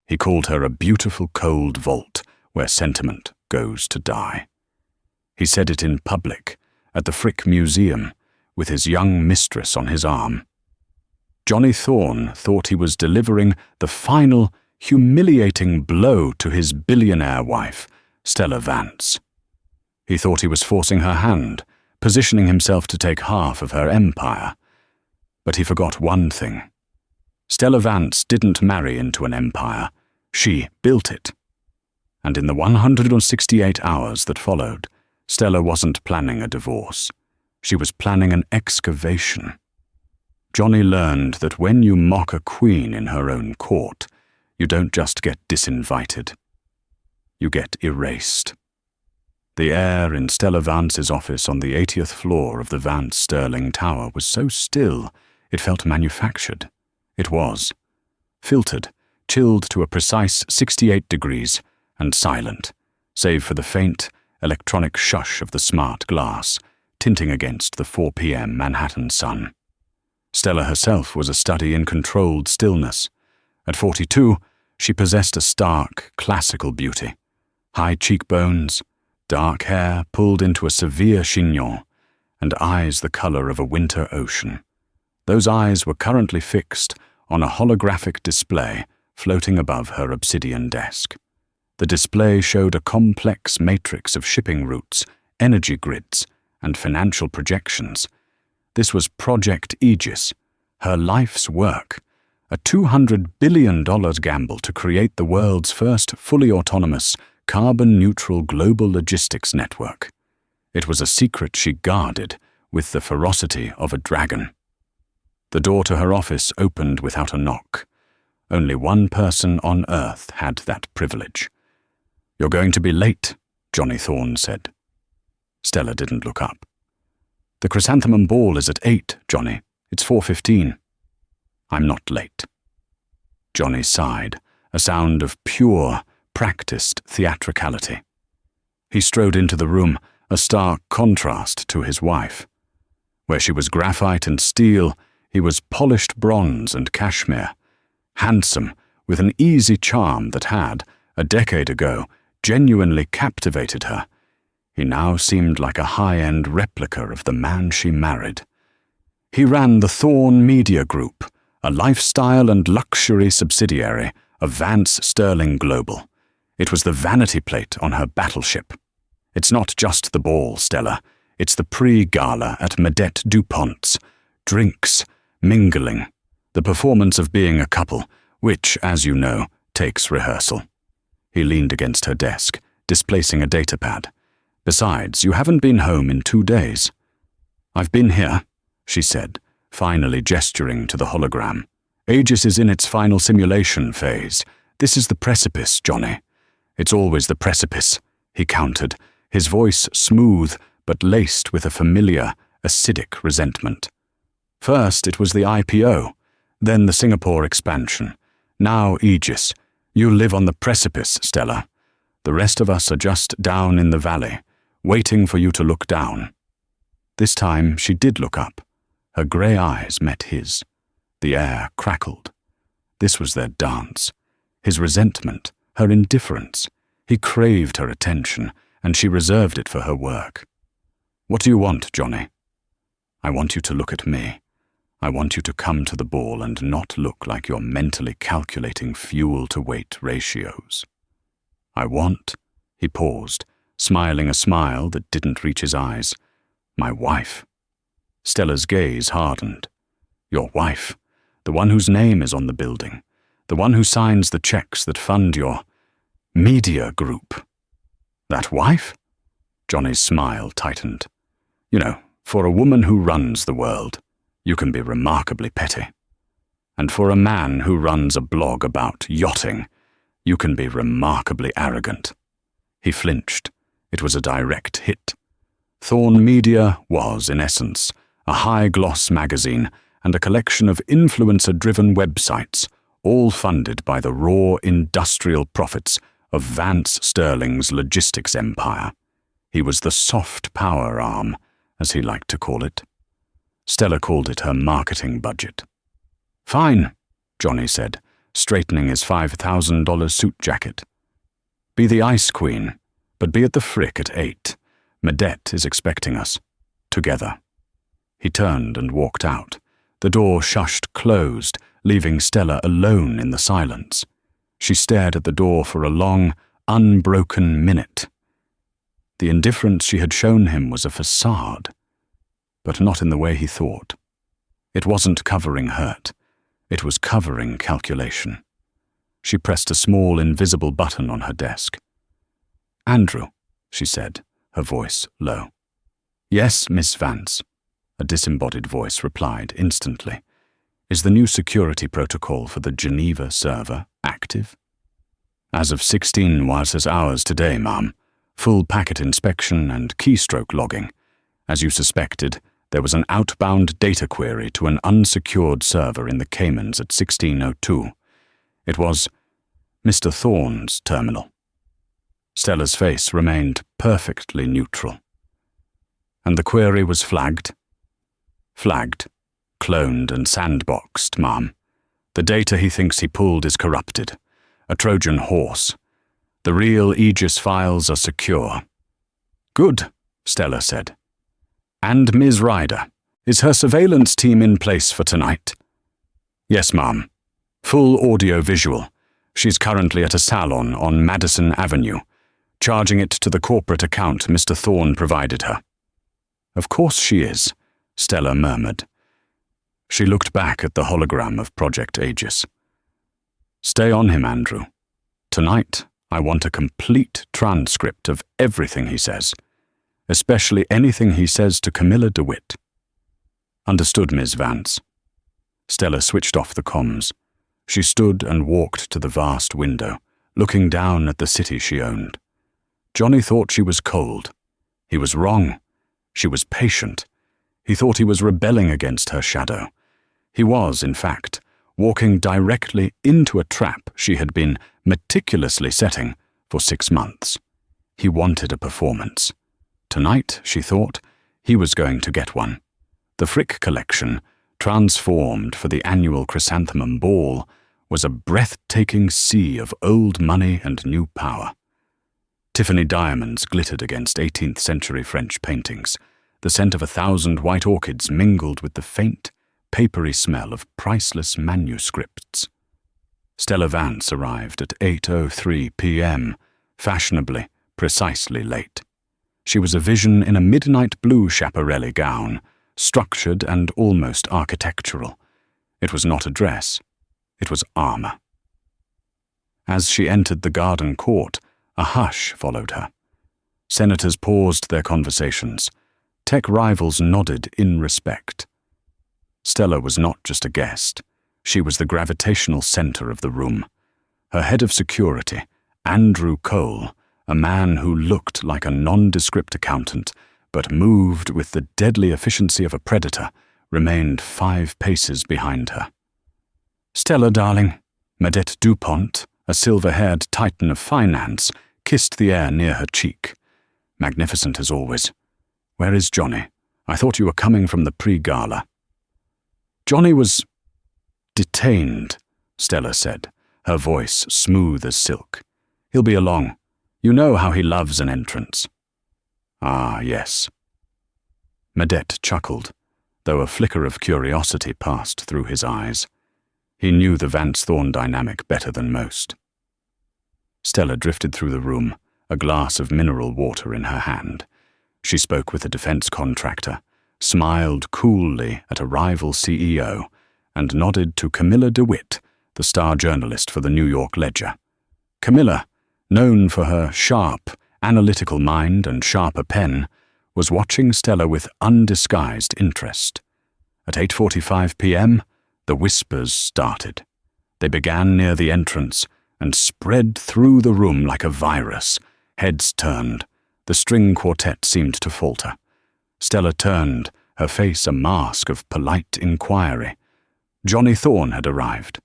He called her a beautiful cold vault where sentiment goes to die. He said it in public, at the Frick Museum, with his young mistress on his arm. Johnny Thorne thought he was delivering the final, humiliating blow to his billionaire wife, Stella Vance. He thought he was forcing her hand, positioning himself to take half of her empire. But he forgot one thing. Stella Vance didn't marry into an empire. She built it. And in the 168 hours that followed, Stella wasn't planning a divorce. She was planning an excavation. Johnny learned that when you mock a queen in her own court, you don't just get disinvited. You get erased. The air in Stella Vance's office on the 80th floor of the Vance Sterling Tower was so still, it felt manufactured. It was. Filtered, chilled to a precise 68 degrees, and silent, save for the faint, electronic shush of the smart glass, tinting against the 4 p.m. Manhattan sun. Stella herself was a study in controlled stillness. At 42, she possessed a stark, classical beauty. High cheekbones, dark hair pulled into a severe chignon, and eyes the color of a winter ocean. Those eyes were currently fixed on a holographic display floating above her obsidian desk. The display showed a complex matrix of shipping routes, energy grids, and financial projections. This was Project Aegis, her life's work, a $200 billion gamble to create the world's first fully autonomous, carbon-neutral global logistics network. It was a secret she guarded with the ferocity of a dragon. The door to her office opened without a knock. Only one person on Earth had that privilege. "You're going to be late," Johnny Thorne said. Stella didn't look up. "The chrysanthemum ball is at 8, Johnny. It's 4:15. "I'm not late." Johnny sighed, a sound of pure, practiced theatricality. He strode into the room, a stark contrast to his wife. Where she was graphite and steel, he was polished bronze and cashmere. Handsome, with an easy charm that had, a decade ago, genuinely captivated her. He now seemed like a high-end replica of the man she married. He ran the Thorne Media Group, a lifestyle and luxury subsidiary of Vance Sterling Global. It was the vanity plate on her battleship. It's not just the ball, Stella. It's the pre-gala at Medette DuPont's. Drinks, mingling, the performance of being a couple, which, as you know, takes rehearsal. He leaned against her desk, displacing a datapad. "Besides, you haven't been home in 2 days." "I've been here," she said, finally gesturing to the hologram. "Aegis is in its final simulation phase. This is the precipice, Johnny." "It's always the precipice," he countered, his voice smooth but laced with a familiar, acidic resentment. "First it was the IPO, then the Singapore expansion. Now Aegis. You live on the precipice, Stella. The rest of us are just down in the valley, waiting for you to look down." This time she did look up. Her grey eyes met his. The air crackled. This was their dance. His resentment, her indifference. He craved her attention, and she reserved it for her work. "What do you want, Johnny?" "I want you to look at me. I want you to come to the ball and not look like you're mentally calculating fuel-to-weight ratios. I want," he paused, smiling a smile that didn't reach his eyes, "my wife." Stella's gaze hardened. "Your wife, the one whose name is on the building, the one who signs the checks that fund your media group." "That wife?" Johnny's smile tightened. "You know, for a woman who runs the world, you can be remarkably petty. And for a man who runs a blog about yachting, you can be remarkably arrogant." He flinched. It was a direct hit. Thorne Media was, in essence, a high-gloss magazine and a collection of influencer-driven websites, all funded by the raw industrial profits of Vance Sterling's logistics empire. He was the soft power arm, as he liked to call it. Stella called it her marketing budget. "Fine," Johnny said, straightening his $5,000 suit jacket. "Be the Ice Queen, but be at the Frick at 8. Medette is expecting us. Together." He turned and walked out. The door shushed closed, leaving Stella alone in the silence. She stared at the door for a long, unbroken minute. The indifference she had shown him was a facade, but not in the way he thought. It wasn't covering hurt. It was covering calculation. She pressed a small, invisible button on her desk. "Andrew," she said, her voice low. "Yes, Miss Vance," a disembodied voice replied instantly. "Is the new security protocol for the Geneva server active?" "As of 16 Wars's hours today, ma'am. Full packet inspection and keystroke logging. As you suspected, there was an outbound data query to an unsecured server in the Caymans at 16:02. It was Mr. Thorne's terminal." Stella's face remained perfectly neutral. "And the query was flagged?" "Flagged, cloned and sandboxed, ma'am. The data he thinks he pulled is corrupted. A Trojan horse. The real Aegis files are secure." "Good," Stella said. "And Ms. Ryder, is her surveillance team in place for tonight?" "Yes, ma'am. Full audio-visual. She's currently at a salon on Madison Avenue, charging it to the corporate account Mr. Thorne provided her." "Of course she is," Stella murmured. She looked back at the hologram of Project Aegis. "Stay on him, Andrew. Tonight, I want a complete transcript of everything he says, especially anything he says to Camilla DeWitt." "Understood, Ms. Vance." Stella switched off the comms. She stood and walked to the vast window, looking down at the city she owned. Johnny thought she was cold. He was wrong. She was patient. He thought he was rebelling against her shadow. He was, in fact, walking directly into a trap she had been meticulously setting for 6 months. He wanted a performance. Tonight, she thought, he was going to get one. The Frick collection, transformed for the annual Chrysanthemum Ball, was a breathtaking sea of old money and new power. Tiffany diamonds glittered against 18th century French paintings. The scent of 1,000 white orchids mingled with the faint, papery smell of priceless manuscripts. Stella Vance arrived at 8:03 p.m., fashionably, precisely late. She was a vision in a midnight blue Schiaparelli gown, structured and almost architectural. It was not a dress. It was armor. As she entered the garden court, a hush followed her. Senators paused their conversations. Tech rivals nodded in respect. Stella was not just a guest. She was the gravitational center of the room. Her head of security, Andrew Cole, a man who looked like a nondescript accountant, but moved with the deadly efficiency of a predator, remained 5 paces behind her. "Stella, darling," Medette Dupont, a silver-haired titan of finance, kissed the air near her cheek. "Magnificent as always. Where is Johnny? I thought you were coming from the pre-gala." "Johnny was detained," Stella said, her voice smooth as silk. "He'll be along. You know how he loves an entrance." "Ah, yes." Medette chuckled, though a flicker of curiosity passed through his eyes. He knew the Vance-Thorne dynamic better than most. Stella drifted through the room, a glass of mineral water in her hand. She spoke with a defense contractor, smiled coolly at a rival CEO, and nodded to Camilla DeWitt, the star journalist for the New York Ledger. Camilla, known for her sharp, analytical mind and sharper pen, was watching Stella with undisguised interest. At 8:45 p.m., the whispers started. They began near the entrance and spread through the room like a virus. Heads turned. The string quartet seemed to falter. Stella turned, her face a mask of polite inquiry. Johnny Thorne had arrived,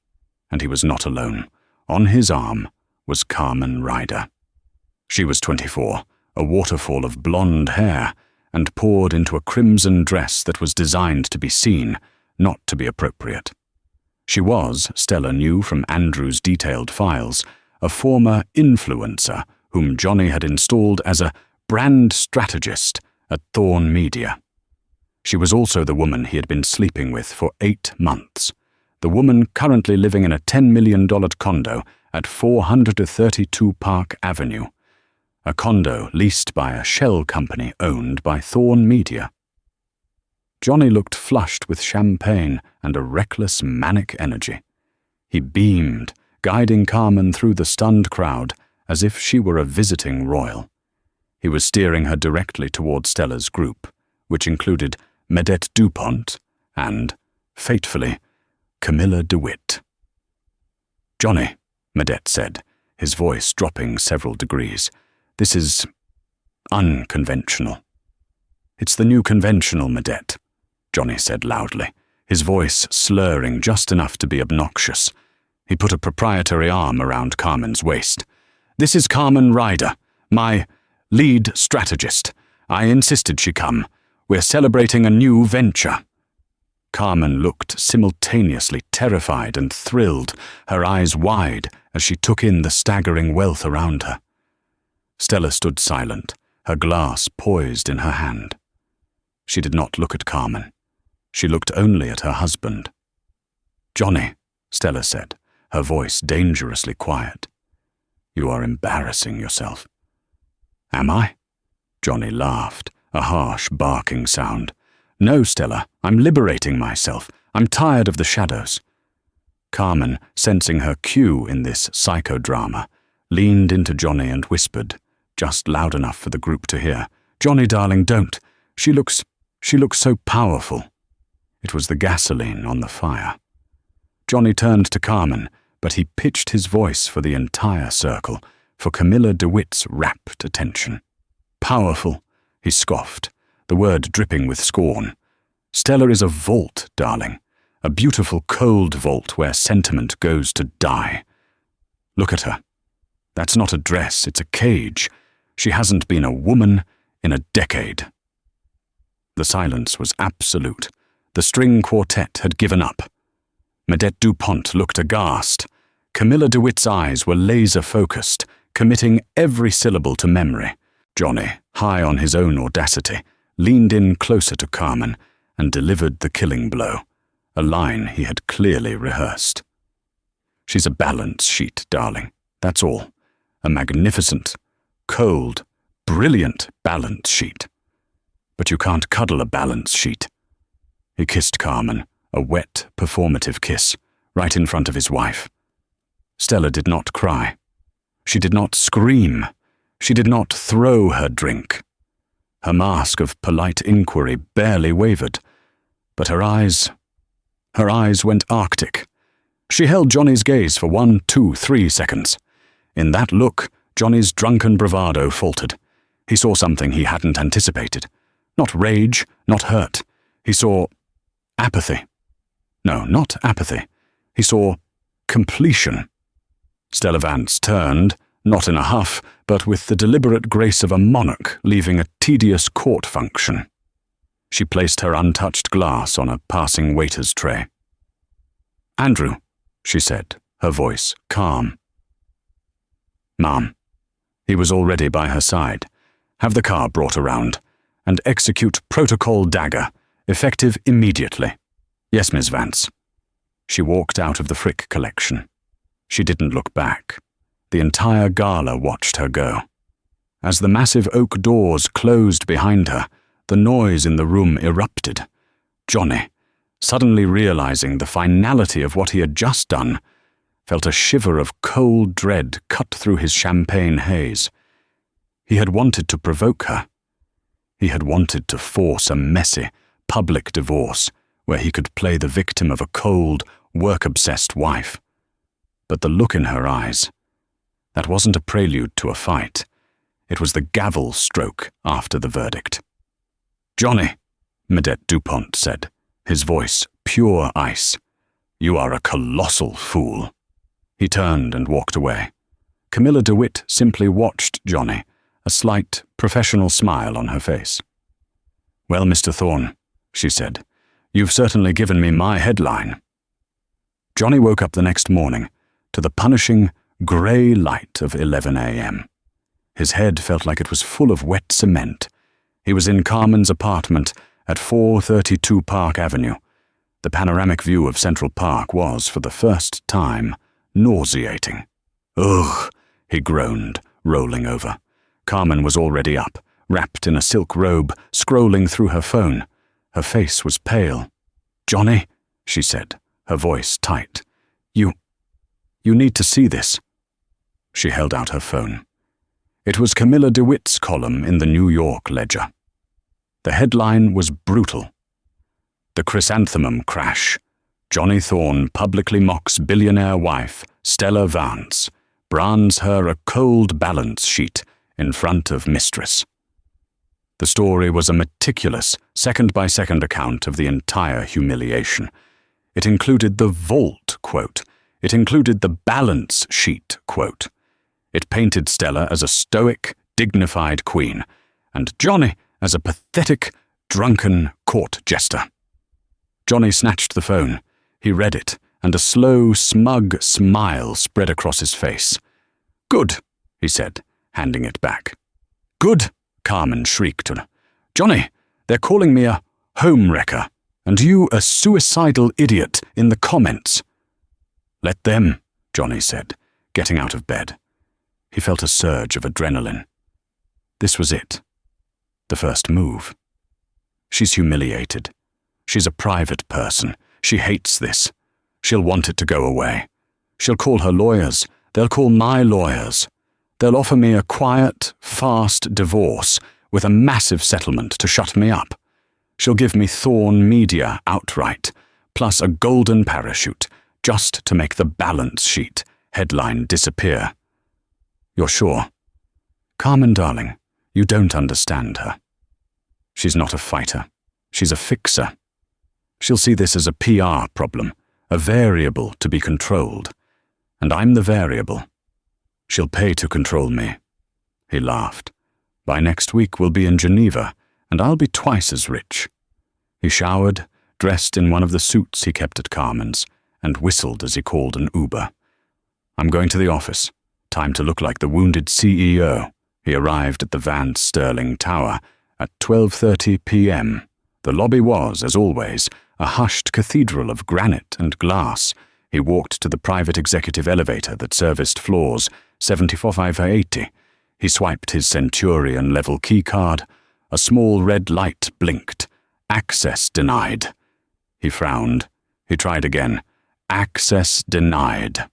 and he was not alone. On his arm was Carmen Ryder. She was 24, a waterfall of blonde hair, and poured into a crimson dress that was designed to be seen, not to be appropriate. She was, Stella knew from Andrew's detailed files, a former influencer whom Johnny had installed as a brand strategist at Thorn Media. She was also the woman he had been sleeping with for 8 months, the woman currently living in a $10 million condo at 432 Park Avenue, a condo leased by a shell company owned by Thorn Media. Johnny looked flushed with champagne and a reckless, manic energy. He beamed, guiding Carmen through the stunned crowd as if she were a visiting royal. He was steering her directly toward Stella's group, which included Medette DuPont and, fatefully, Camilla DeWitt. "Johnny," Medette said, his voice dropping several degrees, "this is unconventional." "It's the new conventional, Medette," Johnny said loudly, his voice slurring just enough to be obnoxious. He put a proprietary arm around Carmen's waist. "This is Carmen Ryder, my lead strategist. I insisted she come. We're celebrating a new venture." Carmen looked simultaneously terrified and thrilled, her eyes wide as she took in the staggering wealth around her. Stella stood silent, her glass poised in her hand. She did not look at Carmen. She looked only at her husband. "Johnny," Stella said, her voice dangerously quiet. "You are embarrassing yourself." "Am I?" Johnny laughed, a harsh barking sound. "No, Stella, I'm liberating myself. I'm tired of the shadows." Carmen, sensing her cue in this psychodrama, leaned into Johnny and whispered, just loud enough for the group to hear, "Johnny, darling, don't. She looks so powerful." It was the gasoline on the fire. Johnny turned to Carmen, but he pitched his voice for the entire circle, for Camilla DeWitt's rapt attention. "Powerful," he scoffed, the word dripping with scorn. "Stella is a vault, darling, a beautiful cold vault where sentiment goes to die. Look at her. That's not a dress, it's a cage. She hasn't been a woman in a decade." The silence was absolute. The string quartet had given up. Medette DuPont looked aghast. Camilla DeWitt's eyes were laser-focused, committing every syllable to memory. Johnny, high on his own audacity, leaned in closer to Carmen and delivered the killing blow, a line he had clearly rehearsed. "She's a balance sheet, darling, that's all. A magnificent, cold, brilliant balance sheet. But you can't cuddle a balance sheet." He kissed Carmen, a wet, performative kiss, right in front of his wife. Stella did not cry. She did not scream. She did not throw her drink. Her mask of polite inquiry barely wavered, but her eyes went arctic. She held Johnny's gaze for 1, 2, 3 seconds. In that look, Johnny's drunken bravado faltered. He saw something he hadn't anticipated. Not rage, not hurt. He saw apathy. No, not apathy. He saw completion. Stella Vance turned, not in a huff, but with the deliberate grace of a monarch leaving a tedious court function. She placed her untouched glass on a passing waiter's tray. "Andrew," she said, her voice calm. "Ma'am." He was already by her side. "Have the car brought around, and execute protocol dagger, effective immediately." "Yes, Miss Vance." She walked out of the Frick collection. She didn't look back. The entire gala watched her go. As the massive oak doors closed behind her, the noise in the room erupted. Johnny, suddenly realizing the finality of what he had just done, felt a shiver of cold dread cut through his champagne haze. He had wanted to provoke her. He had wanted to force a messy, public divorce where he could play the victim of a cold, work-obsessed wife. But the look in her eyes, that wasn't a prelude to a fight. It was the gavel stroke after the verdict. "Johnny," Medette DuPont said, his voice pure ice, "you are a colossal fool." He turned and walked away. Camilla DeWitt simply watched Johnny, a slight, professional smile on her face. "Well, Mr. Thorne," she said, "you've certainly given me my headline." Johnny woke up the next morning to the punishing grey light of 11 a.m. His head felt like it was full of wet cement. He was in Carmen's apartment at 432 Park Avenue. The panoramic view of Central Park was, for the first time, nauseating. Ugh, he groaned, rolling over. Carmen was already up, wrapped in a silk robe, scrolling through her phone. Her face was pale. "Johnny," she said, her voice tight. You need to see this." She held out her phone. It was Camilla DeWitt's column in the New York Ledger. The headline was brutal. "The Chrysanthemum Crash. Johnny Thorne publicly mocks billionaire wife Stella Vance, brands her a cold balance sheet in front of Mistress." The story was a meticulous, second-by-second account of the entire humiliation. It included the vault quote. It included the balance sheet quote. It painted Stella as a stoic, dignified queen, and Johnny as a pathetic, drunken court jester. Johnny snatched the phone. He read it, and a slow, smug smile spread across his face. "Good," he said, handing it back. "Good," Carmen shrieked. "Johnny, they're calling me a home-wrecker, and you a suicidal idiot in the comments." "Let them," Johnny said, getting out of bed. He felt a surge of adrenaline. This was it. The first move. She's humiliated. She's a private person. She hates this. She'll want it to go away. She'll call her lawyers. They'll call my lawyers. They'll offer me a quiet, fast divorce with a massive settlement to shut me up. She'll give me Thorne Media outright, plus a golden parachute, just to make the balance sheet headline disappear. You're sure? Carmen, darling, you don't understand her. She's not a fighter. She's a fixer. She'll see this as a PR problem, a variable to be controlled. And I'm the variable. She'll pay to control me." He laughed. "By next week we'll be in Geneva, and I'll be twice as rich." He showered, dressed in one of the suits he kept at Carmen's, and whistled as he called an Uber. "I'm going to the office. Time to look like the wounded CEO." He arrived at the Vance Sterling Tower at 12:30 p.m. The lobby was, as always, a hushed cathedral of granite and glass. He walked to the private executive elevator that serviced floors 75-80. He swiped his Centurion-level keycard. A small red light blinked. "Access denied." He frowned. He tried again. "Access denied."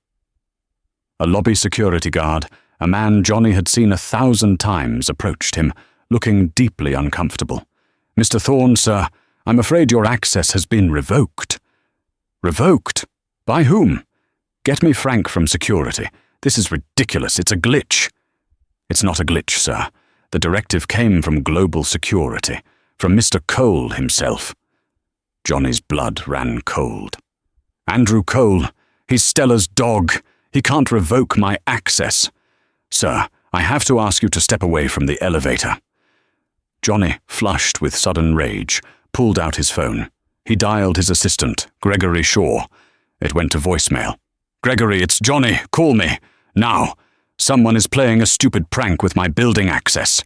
A lobby security guard, a man Johnny had seen 1,000 times, approached him, looking deeply uncomfortable. "Mr. Thorne, sir, I'm afraid your access has been revoked." "Revoked? By whom?" "Get me Frank from security. This is ridiculous. It's a glitch." "It's not a glitch, sir. The directive came from global security, from Mr. Cole himself." Johnny's blood ran cold. "Andrew Cole. He's Stella's dog. He can't revoke my access. Sir, I have to ask you to step away from the elevator." Johnny, flushed with sudden rage, pulled out his phone. He dialed his assistant, Gregory Shaw. It went to voicemail. "Gregory, it's Johnny. Call me. Now. Someone is playing a stupid prank with my building access."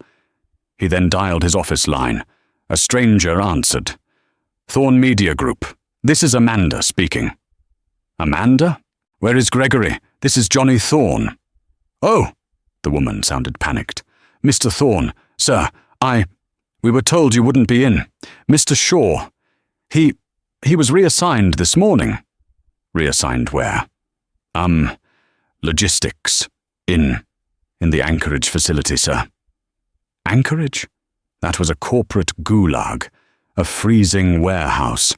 He then dialed his office line. A stranger answered. "Thorne Media Group. This is Amanda speaking." "Amanda? Where is Gregory? This is Johnny Thorne." "Oh," the woman sounded panicked. "Mr. Thorne, sir, we were told you wouldn't be in. Mr. Shaw, he was reassigned this morning." "Reassigned where?" Logistics. In the Anchorage facility, sir." "Anchorage? That was a corporate gulag, a freezing warehouse."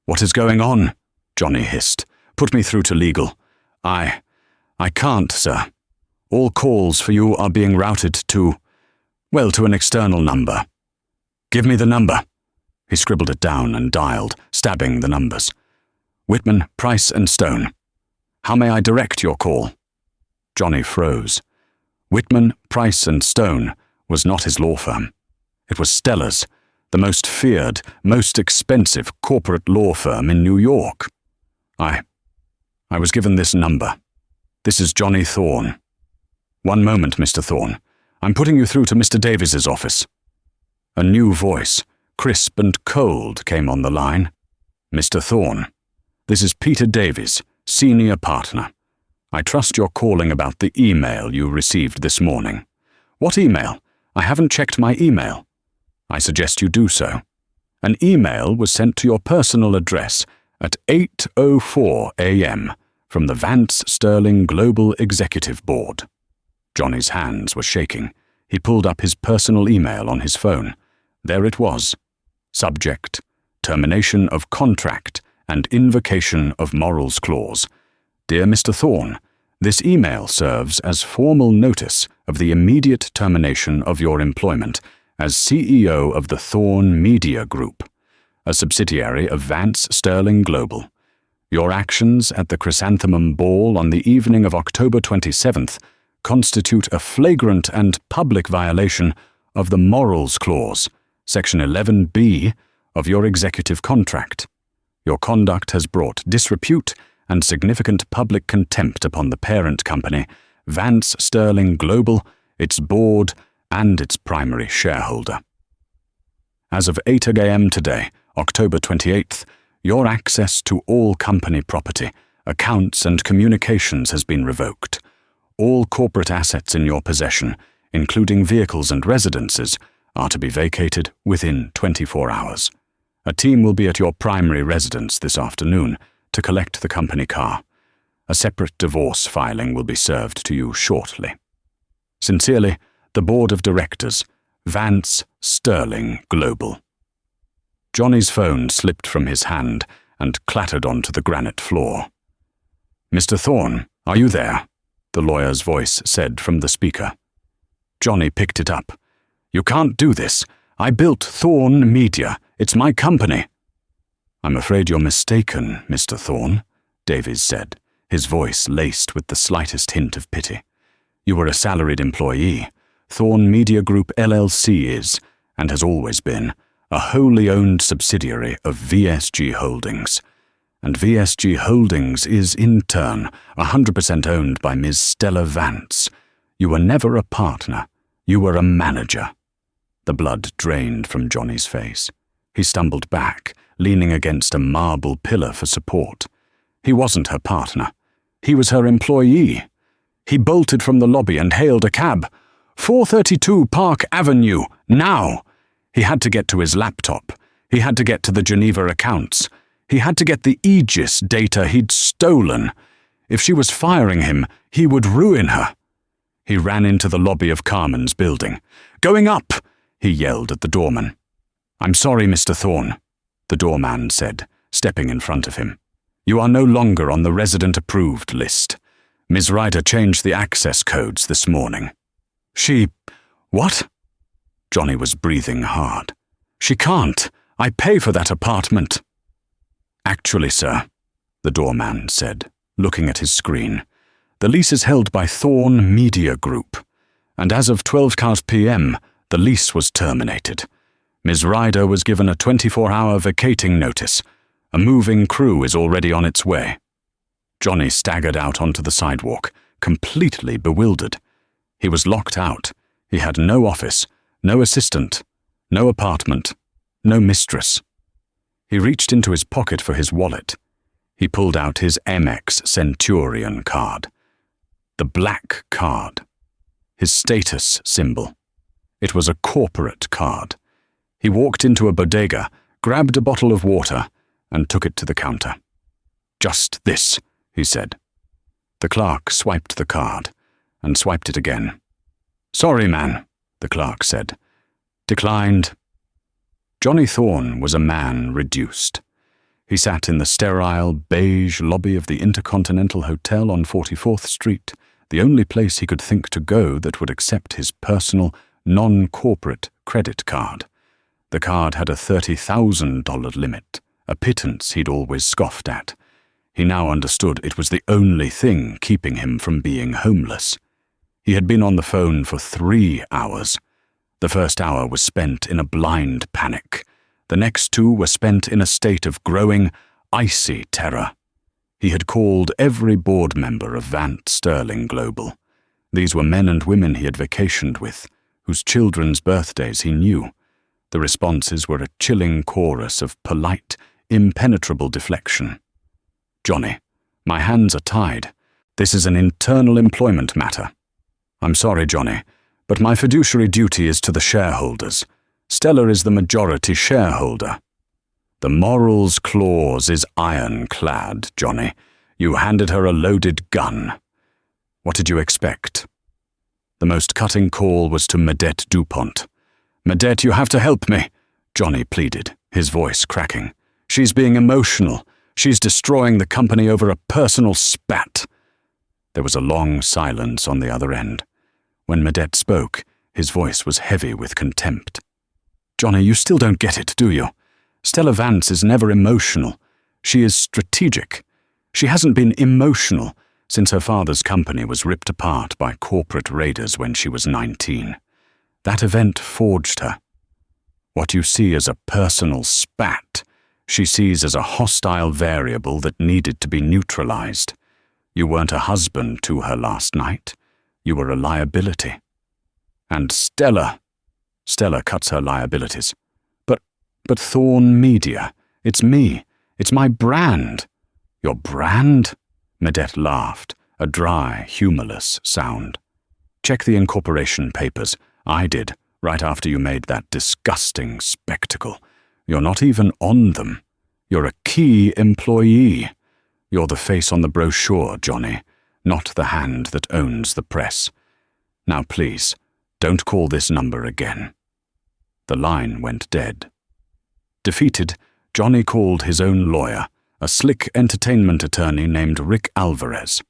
"What is going on?" Johnny hissed. "Put me through to legal." I can't, sir. All calls for you are being routed to an external number." "Give me the number." He scribbled it down and dialed, stabbing the numbers. "Whitman, Price and Stone. How may I direct your call?" Johnny froze. Whitman, Price and Stone was not his law firm. It was Stella's, the most feared, most expensive corporate law firm in New York. I was given this number. This is Johnny Thorne. One moment, Mr. Thorne. I'm putting you through to Mr. Davies's office. A new voice, crisp and cold, came on the line. Mr. Thorne, this is Peter Davies, senior partner. I trust you're calling about the email you received this morning. What email? I haven't checked my email. I suggest you do so. An email was sent to your personal address at 8:04 a.m. from the Vance Sterling Global Executive Board. Johnny's hands were shaking. He pulled up his personal email on his phone. There it was. Subject: termination of contract and invocation of morals clause. Dear Mr. Thorne, this email serves as formal notice of the immediate termination of your employment as CEO of the Thorne Media Group, a subsidiary of Vance Sterling Global. Your actions at the Chrysanthemum Ball on the evening of October 27th constitute a flagrant and public violation of the Morals Clause, Section 11B of your executive contract. Your conduct has brought disrepute and significant public contempt upon the parent company, Vance Sterling Global, its board, and its primary shareholder. As of 8 a.m. today, October 28th, your access to all company property, accounts, and communications has been revoked. All corporate assets in your possession, including vehicles and residences, are to be vacated within 24 hours. A team will be at your primary residence this afternoon to collect the company car. A separate divorce filing will be served to you shortly. Sincerely, the Board of Directors, Vance Sterling Global. Johnny's phone slipped from his hand and clattered onto the granite floor. Mr. Thorne, are you there? The lawyer's voice said from the speaker. Johnny picked it up. You can't do this. I built Thorne Media. It's my company. I'm afraid you're mistaken, Mr. Thorne, Davies said, his voice laced with the slightest hint of pity. You were a salaried employee. Thorne Media Group LLC is, and has always been, a wholly owned subsidiary of VSG Holdings. And VSG Holdings is, in turn, 100% owned by Ms. Stella Vance. You were never a partner. You were a manager. The blood drained from Johnny's face. He stumbled back, leaning against a marble pillar for support. He wasn't her partner. He was her employee. He bolted from the lobby and hailed a cab. 432 Park Avenue, now! He had to get to his laptop. He had to get to the Geneva accounts. He had to get the Aegis data he'd stolen. If she was firing him, he would ruin her. He ran into the lobby of Carmen's building. Going up! He yelled at the doorman. I'm sorry, Mr. Thorne, the doorman said, stepping in front of him. You are no longer on the resident-approved list. Ms. Ryder changed the access codes this morning. She... what? Johnny was breathing hard. She can't. I pay for that apartment. Actually, sir, the doorman said, looking at his screen, the lease is held by Thorne Media Group, and as of 12 p.m., the lease was terminated. Ms. Ryder was given a 24-hour vacating notice. A moving crew is already on its way. Johnny staggered out onto the sidewalk, completely bewildered. He was locked out. He had no office, no assistant, no apartment, no mistress. He reached into his pocket for his wallet. He pulled out his Amex Centurion card. The black card. His status symbol. It was a corporate card. He walked into a bodega, grabbed a bottle of water, and took it to the counter. Just this, he said. The clerk swiped the card, and swiped it again. Sorry, man, the clerk said. Declined. Johnny Thorne was a man reduced. He sat in the sterile, beige lobby of the Intercontinental Hotel on 44th Street, the only place he could think to go that would accept his personal, non-corporate credit card. The card had a $30,000 limit, a pittance he'd always scoffed at. He now understood it was the only thing keeping him from being homeless. He had been on the phone for 3 hours. The first hour was spent in a blind panic. The next 2 were spent in a state of growing, icy terror. He had called every board member of Vance Sterling Global. These were men and women he had vacationed with, whose children's birthdays he knew. The responses were a chilling chorus of polite, impenetrable deflection. "Johnny, my hands are tied. This is an internal employment matter. I'm sorry, Johnny, but my fiduciary duty is to the shareholders. Stella is the majority shareholder. The morals clause is ironclad, Johnny. You handed her a loaded gun. What did you expect?" The most cutting call was to Medette DuPont. "Medette, you have to help me," Johnny pleaded, his voice cracking. "She's being emotional. She's destroying the company over a personal spat." There was a long silence on the other end. When Medette spoke, his voice was heavy with contempt. "Johnny, you still don't get it, do you? Stella Vance is never emotional. She is strategic. She hasn't been emotional since her father's company was ripped apart by corporate raiders when she was 19. That event forged her. What you see as a personal spat, she sees as a hostile variable that needed to be neutralized. You weren't a husband to her last night. You were a liability. And Stella cuts her liabilities. But Thorn Media, it's me. It's my brand." "Your brand?" Medette laughed, a dry, humorless sound. "Check the incorporation papers. I did, right after you made that disgusting spectacle. You're not even on them. You're a key employee. You're the face on the brochure, Johnny, not the hand that owns the press. Now please, don't call this number again." The line went dead. Defeated, Johnny called his own lawyer, a slick entertainment attorney named Rick Alvarez.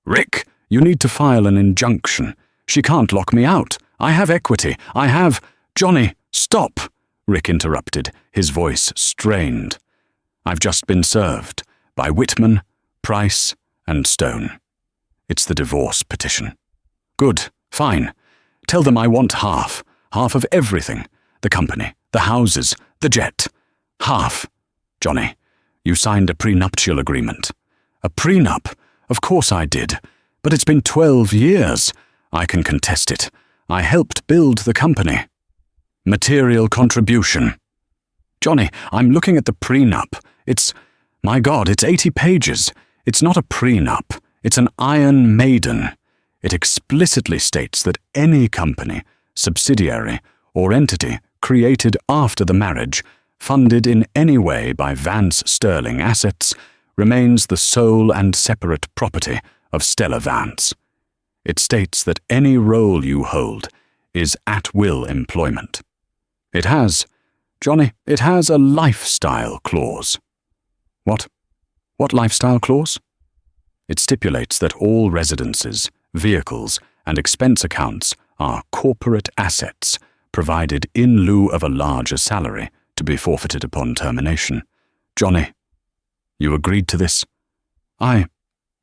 "Rick, you need to file an injunction. She can't lock me out. I have equity. I have—" "Johnny, stop!" Rick interrupted, his voice strained. "I've just been served by Whitman, Price, and Stone. It's the divorce petition." "Good, fine. Tell them I want half of everything. The company, the houses, the jet. Half. Johnny, you signed a prenuptial agreement." "A prenup? Of course I did. But it's been 12 years. I can contest it. I helped build the company." "Material contribution." "Johnny, I'm looking at the prenup. My God, it's 80 pages. It's not a prenup. It's an Iron Maiden. It explicitly states that any company, subsidiary, or entity created after the marriage, funded in any way by Vance Sterling assets, remains the sole and separate property of Stella Vance. It states that any role you hold is at-will employment. It has, Johnny, it has a lifestyle clause." "What? What lifestyle clause?" "It stipulates that all residences, vehicles, and expense accounts are corporate assets provided in lieu of a larger salary to be forfeited upon termination." "Johnny, you agreed to this?" I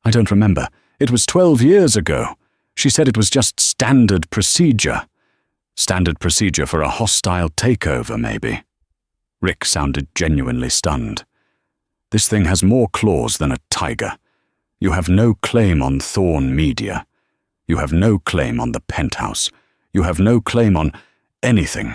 don't remember. It was 12 years ago. She said it was just standard procedure." "Standard procedure for a hostile takeover, maybe." Rick sounded genuinely stunned. "This thing has more claws than a tiger. You have no claim on Thorn Media. You have no claim on the penthouse. You have no claim on anything.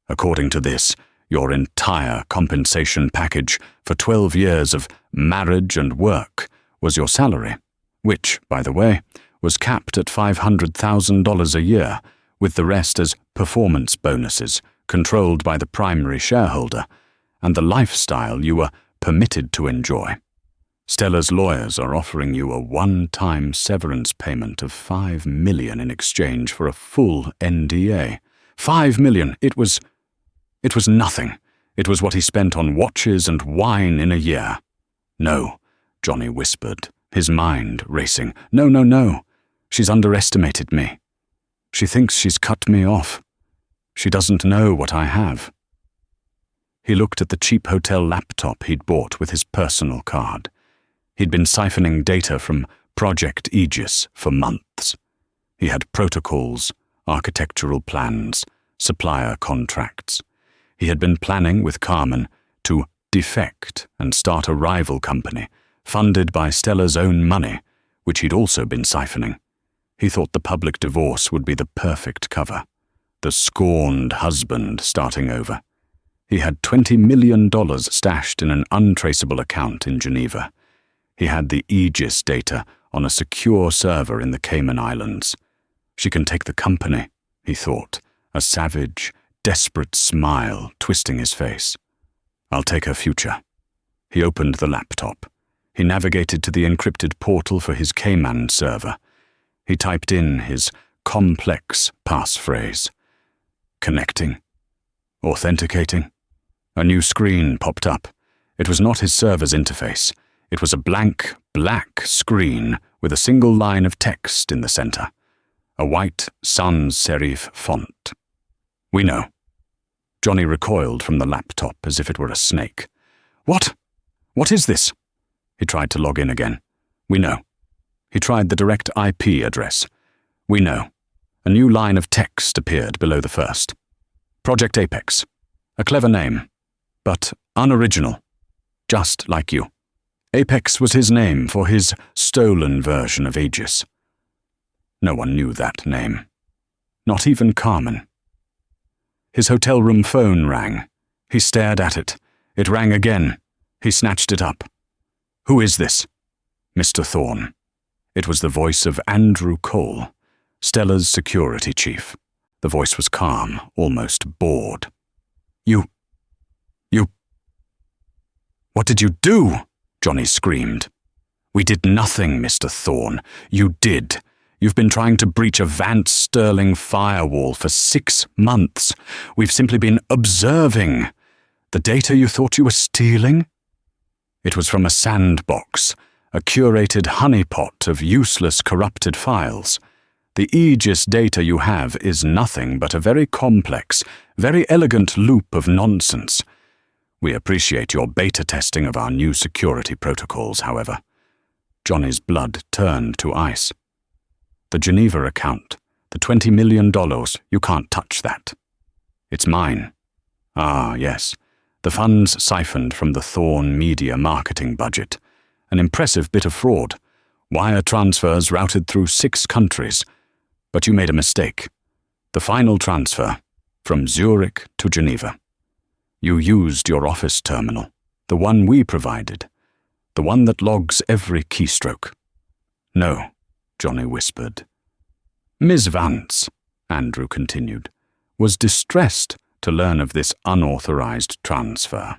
According to this, your entire compensation package for 12 years of marriage and work was your salary, which, by the way, was capped at $500,000 a year, with the rest as performance bonuses controlled by the primary shareholder, and the lifestyle you were permitted to enjoy. Stella's lawyers are offering you a one-time severance payment of $5 million in exchange for a full NDA. $5 million! It was nothing. It was what he spent on watches and wine in a year. "No," Johnny whispered, his mind racing. No. She's underestimated me. She thinks she's cut me off. She doesn't know what I have." He looked at the cheap hotel laptop he'd bought with his personal card. He'd been siphoning data from Project Aegis for months. He had protocols, architectural plans, supplier contracts. He had been planning with Carmen to defect and start a rival company, funded by Stella's own money, which he'd also been siphoning. He thought the public divorce would be the perfect cover. The scorned husband starting over. He had $20 million stashed in an untraceable account in Geneva. He had the Aegis data on a secure server in the Cayman Islands. She can take the company, he thought, a savage, desperate smile twisting his face. I'll take her future. He opened the laptop. He navigated to the encrypted portal for his Cayman server. He typed in his complex passphrase. Connecting. Authenticating. A new screen popped up. It was not his server's interface. It was a blank, black screen with a single line of text in the center. A white sans serif font. We know. Johnny recoiled from the laptop as if it were a snake. What? What is this? He tried to log in again. We know. He tried the direct IP address. We know. A new line of text appeared below the first. Project Apex. A clever name, but unoriginal. Just like you. Apex was his name for his stolen version of Aegis. No one knew that name. Not even Carmen. His hotel room phone rang. He stared at it. It rang again. He snatched it up. Who is this? Mr. Thorne. It was the voice of Andrew Cole, Stella's security chief. The voice was calm, almost bored. You... What did you do? Johnny screamed. We did nothing, Mr. Thorne. You did. You've been trying to breach a Vance Sterling firewall for 6 months. We've simply been observing. The data you thought you were stealing? It was from a sandbox, a curated honeypot of useless corrupted files. The Aegis data you have is nothing but a very complex, very elegant loop of nonsense. We appreciate your beta testing of our new security protocols, however. Johnny's blood turned to ice. The Geneva account, the $20 million, you can't touch that. It's mine. Ah, yes. The funds siphoned from the Thorne media marketing budget. An impressive bit of fraud. Wire transfers routed through 6 countries. But you made a mistake. The final transfer, from Zurich to Geneva. You used your office terminal, the one we provided, the one that logs every keystroke. No, Johnny whispered. Ms. Vance, Andrew continued, was distressed to learn of this unauthorized transfer.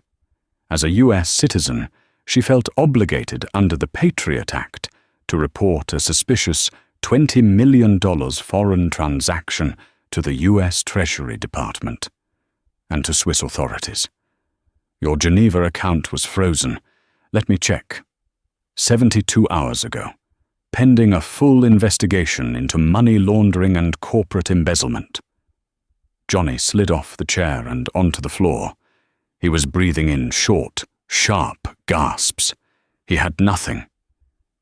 As a U.S. citizen, she felt obligated under the Patriot Act to report a suspicious $20 million foreign transaction to the U.S. Treasury Department and to Swiss authorities. Your Geneva account was frozen. Let me check. 72 hours ago, pending a full investigation into money laundering and corporate embezzlement. Johnny slid off the chair and onto the floor. He was breathing in short, sharp gasps. He had nothing.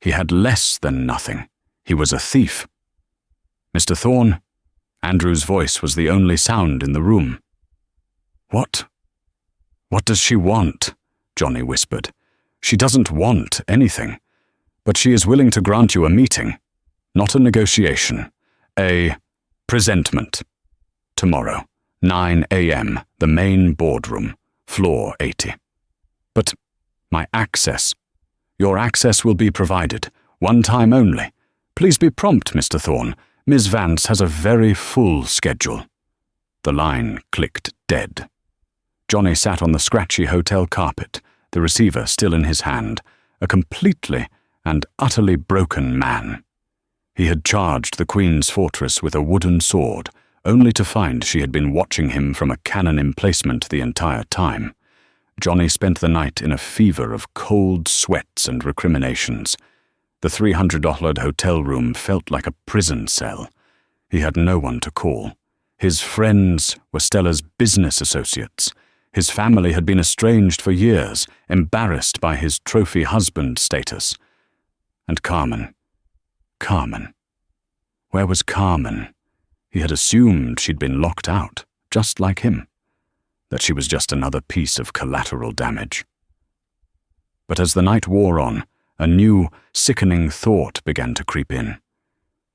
He had less than nothing. He was a thief. Mr. Thorne, Andrew's voice was the only sound in the room. What? What does she want? Johnny whispered. She doesn't want anything, but she is willing to grant you a meeting, not a negotiation, a presentment. Tomorrow, 9 a.m., the main boardroom, floor 80. But my access. Your access will be provided, one time only. Please be prompt, Mr. Thorne. Ms. Vance has a very full schedule. The line clicked dead. Johnny sat on the scratchy hotel carpet, the receiver still in his hand, a completely and utterly broken man. He had charged the Queen's fortress with a wooden sword, only to find she had been watching him from a cannon emplacement the entire time. Johnny spent the night in a fever of cold sweats and recriminations. The $300 hotel room felt like a prison cell. He had no one to call. His friends were Stella's business associates. His family had been estranged for years, embarrassed by his trophy husband status. And Carmen. Carmen. Where was Carmen? He had assumed she'd been locked out, just like him, that she was just another piece of collateral damage. But as the night wore on, A new, sickening thought began to creep in.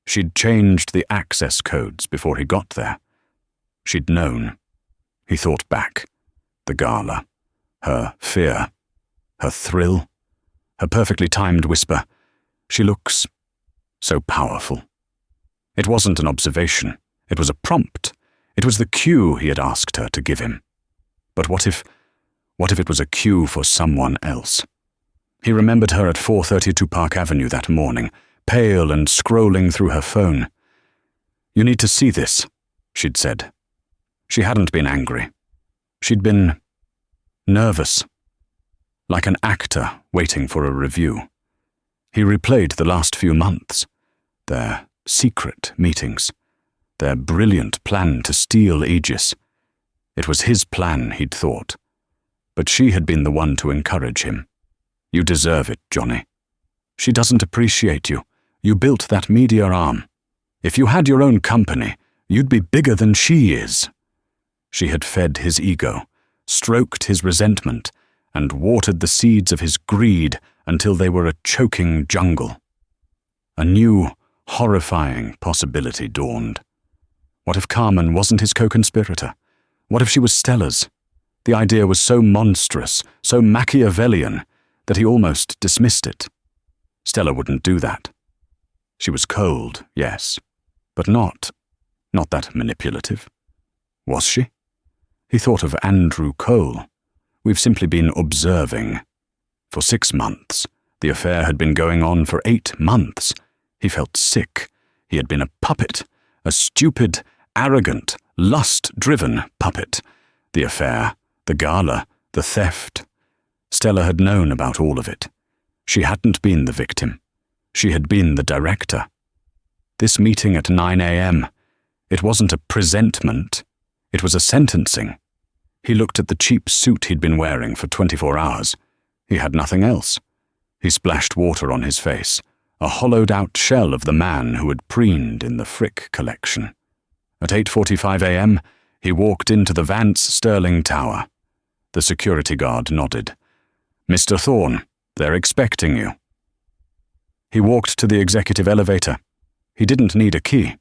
She'd changed the access codes before he got there. She'd known. He thought back. The gala. Her fear. Her thrill. Her perfectly timed whisper. She looks so powerful. It wasn't an observation. It was a prompt. It was the cue he had asked her to give him. But what if it was a cue for someone else? He remembered her at 432 Park Avenue that morning, pale and scrolling through her phone. "You need to see this," she'd said. She hadn't been angry. She'd been nervous, like an actor waiting for a review. He replayed the last few months, their secret meetings, their brilliant plan to steal Aegis. It was his plan, he'd thought, but she had been the one to encourage him. "You deserve it, Johnny. She doesn't appreciate you. You built that media arm. If you had your own company, you'd be bigger than she is." She had fed his ego, stroked his resentment, and watered the seeds of his greed until they were a choking jungle. A new, horrifying possibility dawned. What if Carmen wasn't his co-conspirator? What if she was Stella's? The idea was so monstrous, so Machiavellian, that he almost dismissed it. Stella wouldn't do that. She was cold, yes, but not that manipulative. Was she? He thought of Andrew Cole. We've simply been observing. For 6 months. The affair had been going on for 8 months. He felt sick. He had been a puppet, a stupid, arrogant, lust-driven puppet. The affair, the gala, the theft. Stella had known about all of it. She hadn't been the victim. She had been the director. This meeting at 9 a.m., it wasn't a presentment. It was a sentencing. He looked at the cheap suit he'd been wearing for 24 hours. He had nothing else. He splashed water on his face, a hollowed-out shell of the man who had preened in the Frick collection. At 8:45 a.m., he walked into the Vance Sterling Tower. The security guard nodded. "Mr. Thorne, they're expecting you." He walked to the executive elevator. He didn't need a key.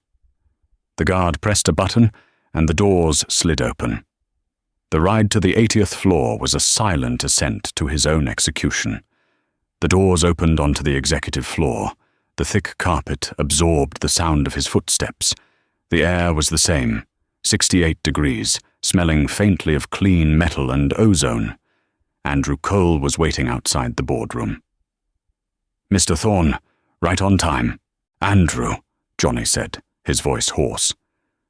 The guard pressed a button, and the doors slid open. The ride to the 80th floor was a silent ascent to his own execution. The doors opened onto the executive floor. The thick carpet absorbed the sound of his footsteps. The air was the same, 68 degrees, smelling faintly of clean metal and ozone. Andrew Cole was waiting outside the boardroom. "Mr. Thorne, right on time." "Andrew," Johnny said, his voice hoarse.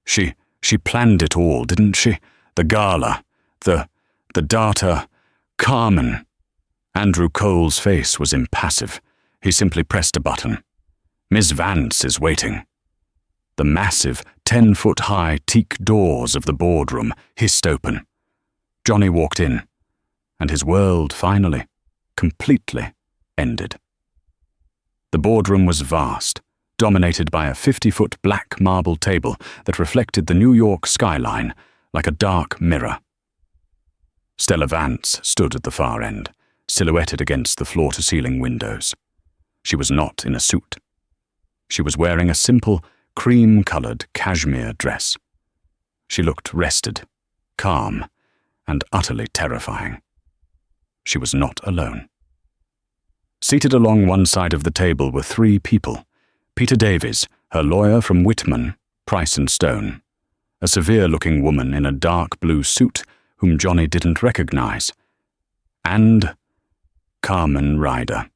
She planned it all, didn't she? The gala, the data, Carmen." Andrew Cole's face was impassive. He simply pressed a button. "Miss Vance is waiting." The massive, 10-foot-high teak doors of the boardroom hissed open. Johnny walked in, and his world finally, completely, ended. The boardroom was vast, dominated by a 50-foot black marble table that reflected the New York skyline like a dark mirror. Stella Vance stood at the far end, silhouetted against the floor-to-ceiling windows. She was not in a suit. She was wearing a simple, cream-colored cashmere dress. She looked rested, calm, and utterly terrifying. She was not alone. Seated along one side of the table were 3 people: Peter Davies, her lawyer from Whitman, Price and Stone, a severe-looking woman in a dark blue suit whom Johnny didn't recognize, and Carmen Ryder.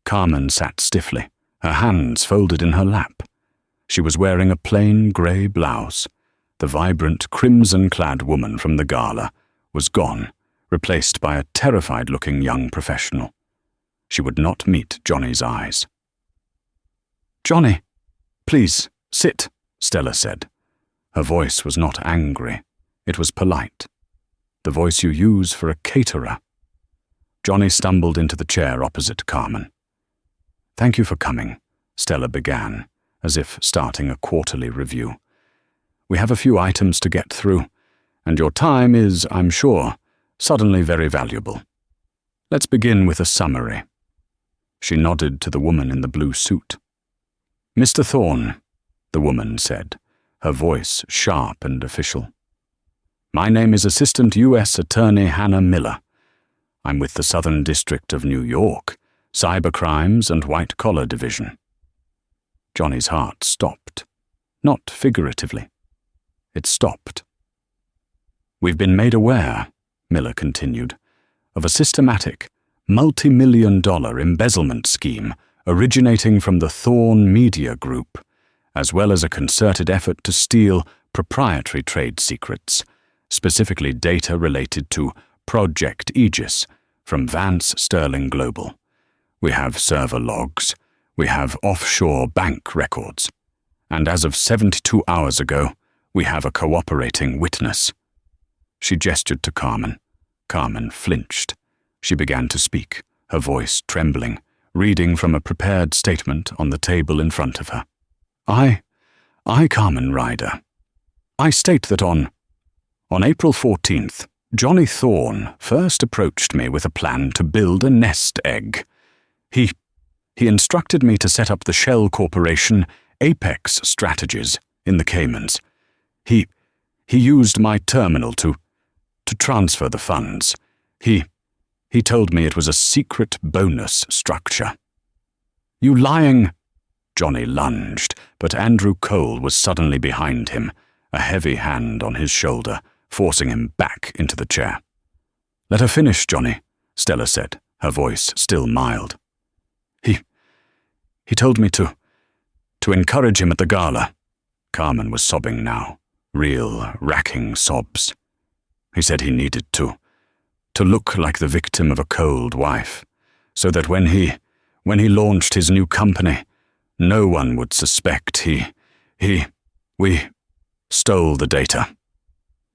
Carmen sat stiffly, her hands folded in her lap. She was wearing a plain grey blouse. The vibrant, crimson-clad woman from the gala was gone, replaced by a terrified-looking young professional. She would not meet Johnny's eyes. "Johnny, please, sit," Stella said. Her voice was not angry. It was polite. The voice you use for a caterer. Johnny stumbled into the chair opposite Carmen. "Thank you for coming," Stella began, as if starting a quarterly review. "We have a few items to get through, and your time is, I'm sure, suddenly very valuable. Let's begin with a summary. She nodded to the woman in the blue suit. "Mr. Thorne," the woman said, her voice sharp and official. "My name is Assistant U.S. Attorney Hannah Miller. I'm with the Southern District of New York, Cybercrimes and White Collar Division." Johnny's heart stopped. Not figuratively. It stopped. "We've been made aware," Miller continued, "of a systematic, multi-million-dollar embezzlement scheme originating from the Thorne Media Group, as well as a concerted effort to steal proprietary trade secrets, specifically data related to Project Aegis from Vance Sterling Global. We have server logs, we have offshore bank records, and as of 72 hours ago, we have a cooperating witness." She gestured to Carmen. Carmen flinched. She began to speak, her voice trembling, reading from a prepared statement on the table in front of her. I, Carmen Ryder, I state that on April 14th, Johnny Thorne first approached me with a plan to build a nest egg. He instructed me to set up the shell corporation Apex Strategies in the Caymans. He used my terminal to transfer the funds. He told me it was a secret bonus structure. "You lying—" Johnny lunged, but Andrew Cole was suddenly behind him, a heavy hand on his shoulder, forcing him back into the chair. "Let her finish, Johnny," Stella said, her voice still mild. He told me to encourage him at the gala." Carmen was sobbing now, real, racking sobs. "He said he needed to look like the victim of a cold wife, so that when he launched his new company, no one would suspect we stole the data."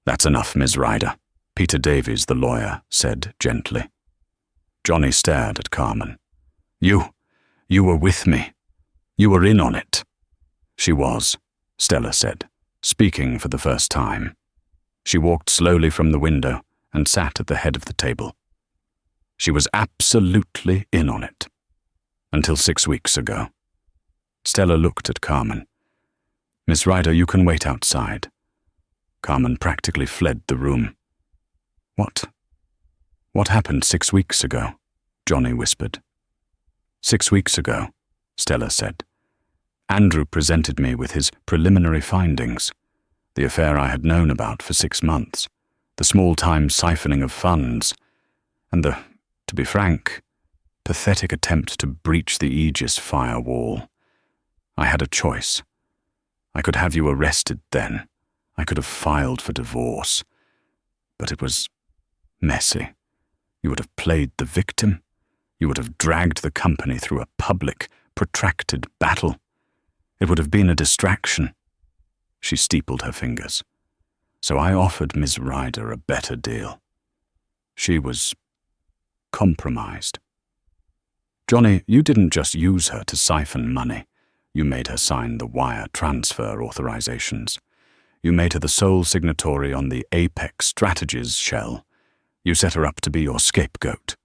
"That's enough, Ms. Ryder," Peter Davies, the lawyer, said gently. Johnny stared at Carmen. You were with me. You were in on it." "She was," Stella said, speaking for the first time. She walked slowly from the window and sat at the head of the table. "She was absolutely in on it. Until 6 weeks ago." Stella looked at Carmen. "Miss Ryder, you can wait outside." Carmen practically fled the room. What happened 6 weeks ago?" Johnny whispered. 6 weeks ago," Stella said. "Andrew presented me with his preliminary findings, the affair I had known about for 6 months, the small-time siphoning of funds, and the, to be frank, pathetic attempt to breach the Aegis firewall. I had a choice. I could have you arrested then. I could have filed for divorce. But it was messy. You would have played the victim. You would have dragged the company through a public, protracted battle. It would have been a distraction." She steepled her fingers. "So I offered Ms. Ryder a better deal. She was compromised. Johnny, you didn't just use her to siphon money. You made her sign the wire transfer authorizations. You made her the sole signatory on the Apex Strategies shell. You set her up to be your scapegoat."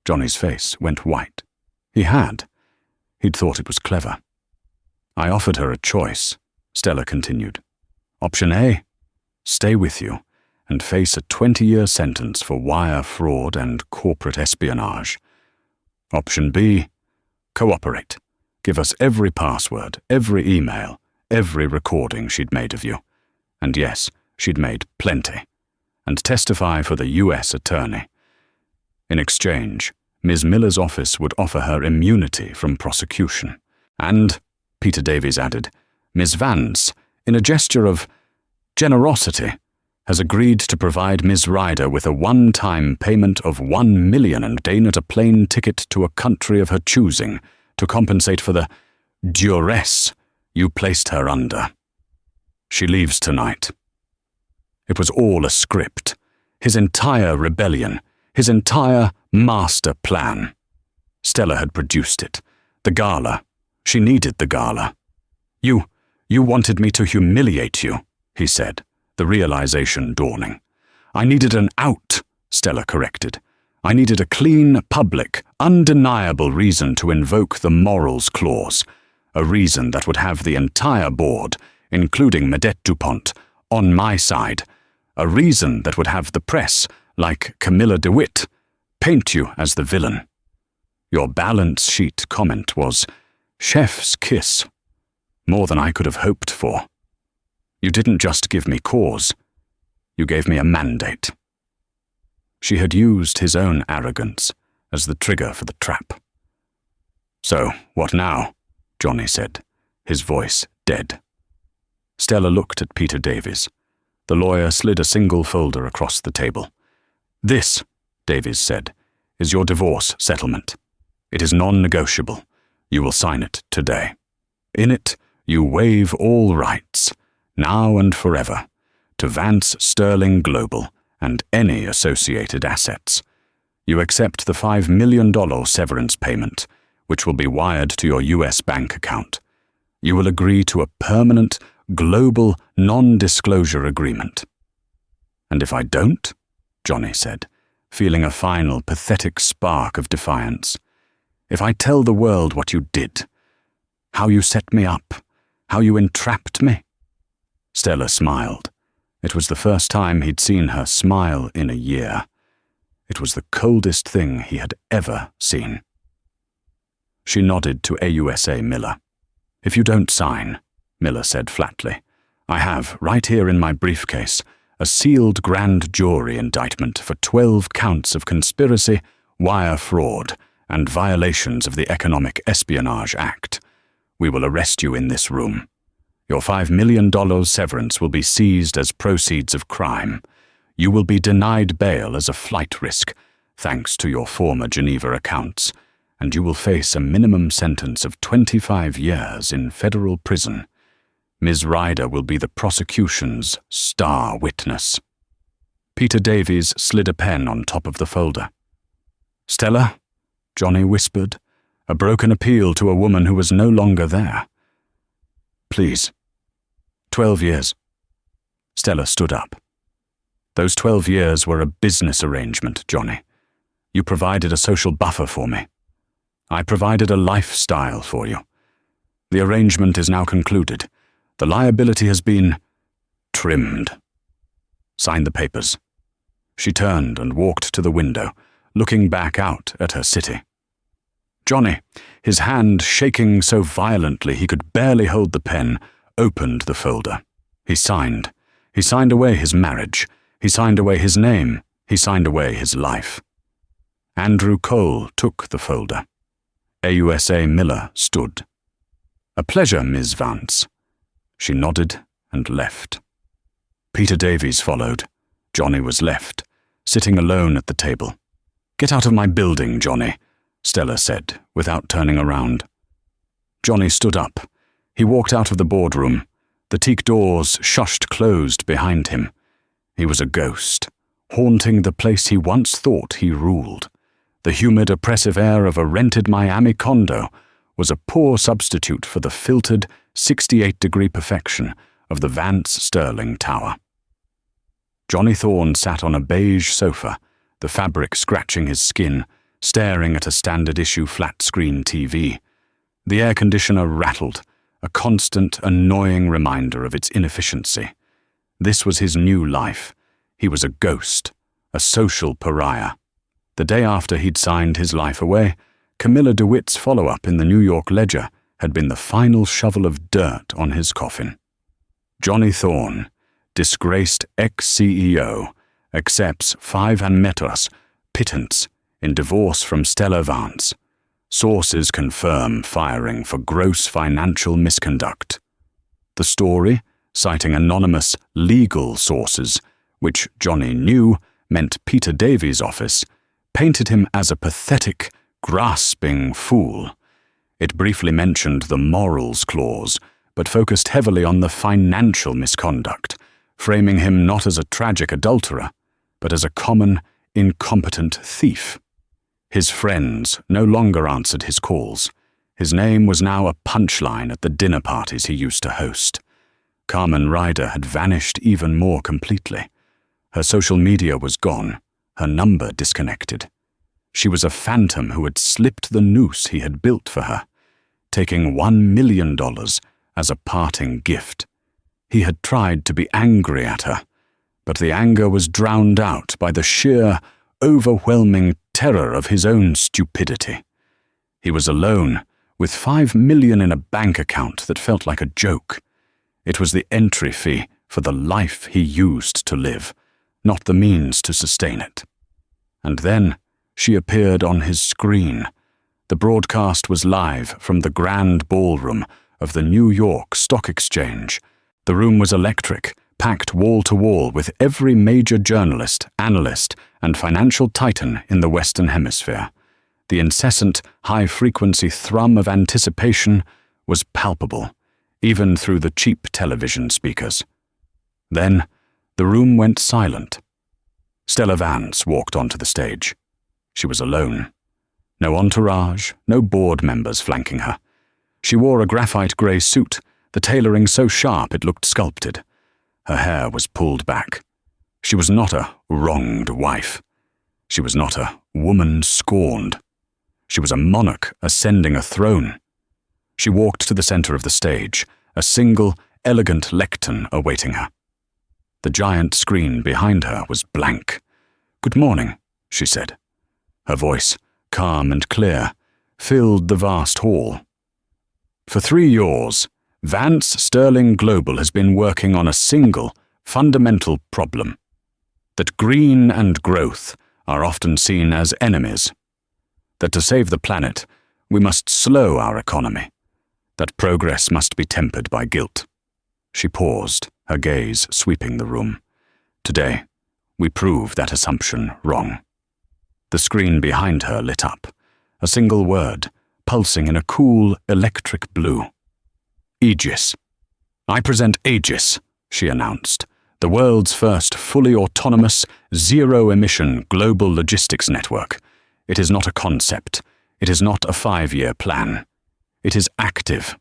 Johnny's face went white. He'd thought it was clever. "I offered her a choice," Stella continued. "Option A, stay with you and face a 20-year sentence for wire fraud and corporate espionage. Option B, cooperate. Give us every password, every email, every recording she'd made of you. And yes, she'd made plenty. And testify for the U.S. attorney. In exchange, Ms. Miller's office would offer her immunity from prosecution. And," Peter Davies added, "Ms. Vance, in a gesture of generosity, has agreed to provide Ms. Ryder with a one-time payment of $1 million and gain a plane ticket to a country of her choosing to compensate for the duress you placed her under. She leaves tonight." It was all a script. His entire rebellion. His entire master plan. Stella had produced it. The gala. She needed the gala. You wanted me to humiliate you," he said, the realization dawning. "I needed an out," Stella corrected. "I needed a clean, public, undeniable reason to invoke the morals clause, a reason that would have the entire board, including Medette DuPont, on my side, a reason that would have the press, like Camilla DeWitt, paint you as the villain. Your balance sheet comment was, "Chef's kiss," more than I could have hoped for. You didn't just give me cause, you gave me a mandate. She had used his own arrogance as the trigger for the trap. "So, what now?" Johnny said, his voice dead. Stella looked at Peter Davies. The lawyer slid a single folder across the table. "This," Davies said, "is your divorce settlement. It is non-negotiable. You will sign it today. In it, you waive all rights, now and forever, to Vance Sterling Global and any associated assets. You accept the $5 million severance payment, which will be wired to your US bank account. You will agree to a permanent, global, non-disclosure agreement." "And if I don't?" Johnny said, feeling a final, pathetic spark of defiance. "If I tell the world what you did, how you set me up, how you entrapped me?" Stella smiled. It was the first time he'd seen her smile in a year. It was the coldest thing he had ever seen. She nodded to AUSA Miller. "If you don't sign," Miller said flatly, "I have, right here in my briefcase, a sealed grand jury indictment for 12 counts of conspiracy, wire fraud, and violations of the Economic Espionage Act. We will arrest you in this room. Your $5 million severance will be seized as proceeds of crime. You will be denied bail as a flight risk, thanks to your former Geneva accounts, and you will face a minimum sentence of 25 years in federal prison. Ms. Ryder will be the prosecution's star witness." Peter Davies slid a pen on top of the folder. "Stella," Johnny whispered, a broken appeal to a woman who was no longer there. "Please. 12 years. Stella stood up. "Those 12 years were a business arrangement, Johnny. You provided a social buffer for me. I provided a lifestyle for you. The arrangement is now concluded. The liability has been trimmed. Sign the papers." She turned and walked to the window, looking back out at her city. Johnny, his hand shaking so violently he could barely hold the pen, opened the folder. He signed. He signed away his marriage. He signed away his name. He signed away his life. Andrew Cole took the folder. AUSA Miller stood. "A pleasure, Ms. Vance." She nodded and left. Peter Davies followed. Johnny was left, sitting alone at the table. "Get out of my building, Johnny," Stella said, without turning around. Johnny stood up. He walked out of the boardroom. The teak doors shushed closed behind him. He was a ghost, haunting the place he once thought he ruled. The humid, oppressive air of a rented Miami condo was a poor substitute for the filtered, 68-degree perfection of the Vance Sterling Tower. Johnny Thorne sat on a beige sofa, the fabric scratching his skin, staring at a standard-issue flat-screen TV. The air conditioner rattled, a constant, annoying reminder of its inefficiency. This was his new life. He was a ghost, a social pariah. The day after he'd signed his life away, Camilla DeWitt's follow-up in the New York Ledger had been the final shovel of dirt on his coffin. Johnny Thorne, disgraced ex-CEO, accepts 5 Mistress pittance in divorce from Stella Vance. Sources confirm firing for gross financial misconduct. The story, citing anonymous legal sources, which Johnny knew meant Peter Davies' office, painted him as a pathetic, grasping fool. It briefly mentioned the morals clause, but focused heavily on the financial misconduct, framing him not as a tragic adulterer, but as a common, incompetent thief. His friends no longer answered his calls. His name was now a punchline at the dinner parties he used to host. Carmen Ryder had vanished even more completely. Her social media was gone, her number disconnected. She was a phantom who had slipped the noose he had built for her, taking $1 million as a parting gift. He had tried to be angry at her, but the anger was drowned out by the sheer, overwhelming terror of his own stupidity. He was alone, with $5 million in a bank account that felt like a joke. It was the entry fee for the life he used to live, not the means to sustain it. And then she appeared on his screen. The broadcast was live from the grand ballroom of the New York Stock Exchange. The room was electric, packed wall to wall with every major journalist, analyst, and financial titan in the Western Hemisphere. The incessant, high-frequency thrum of anticipation was palpable, even through the cheap television speakers. Then, the room went silent. Stella Vance walked onto the stage. She was alone. No entourage, no board members flanking her. She wore a graphite grey suit, the tailoring so sharp it looked sculpted. Her hair was pulled back. She was not a wronged wife. She was not a woman scorned. She was a monarch ascending a throne. She walked to the center of the stage, a single, elegant lectern awaiting her. The giant screen behind her was blank. "Good morning," she said. Her voice, calm and clear, filled the vast hall. For 3 years, Vance Sterling Global has been working on a single, fundamental problem: that green and growth are often seen as enemies. That to save the planet, we must slow our economy. That progress must be tempered by guilt. She paused, her gaze sweeping the room. Today, we prove that assumption wrong. The screen behind her lit up, a single word, pulsing in a cool, electric blue. Aegis. "I present Aegis," she announced, "the world's first fully autonomous, zero-emission global logistics network. It is not a concept. It is not a 5-year plan. It is active."